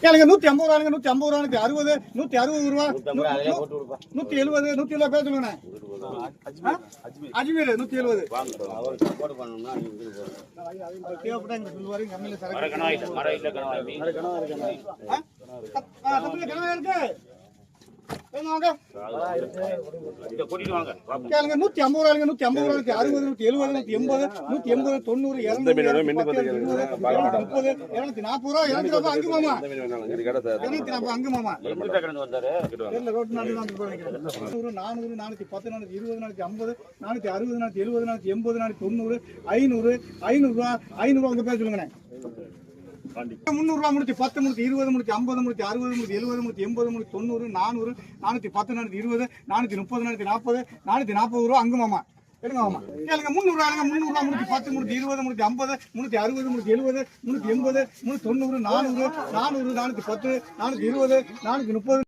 கேளுங்க 150 ரூபாங்க 150 ரூபாய்க்கு 60 160 ரூபா 170 170 பேர் சொல்லுங்க அஜ்மீர் 170 சப்போர்ட் பண்ணனும்னா தேவைப்பட்டாங்க சொல்லுவாரு கம்மியில சரக்கு மர இல்ல கணவாய் இருக்கு வாங்க இத கூட்டிட்டு வாங்க கேளுங்க 150 ரூபாங்க 150 ரூபாய்க்கு 60 170 180 180 190 230 240 ரூபா 240 அங்கு மாமா 240 அங்கு மாமா எங்க கடந்து வந்தாரு இல்ல ரோட் நாடு தான் போறீங்க 400 410 420 450 460 470 480 490 500 ரூபா 500 ரூபா உங்க பேர் சொல்லுங்க 300 ரூபா முடிச்சு 10 முடிச்சு 20 முடிச்சு 50 முடிச்சு 60 முடிச்சு 70 முடிச்சு 80 முடிச்சு 90 400 410 420 430 440 440 ரூபா அங்கு மாமா எடுங்க மாமா கேளுங்க 300 ரூபா முடிச்சு 10 முடிச்சு 20 முடிச்சு 50 முடிச்சு 60 முடிச்சு 70 முடிச்சு 80 முடிச்சு 90 400 410 420 430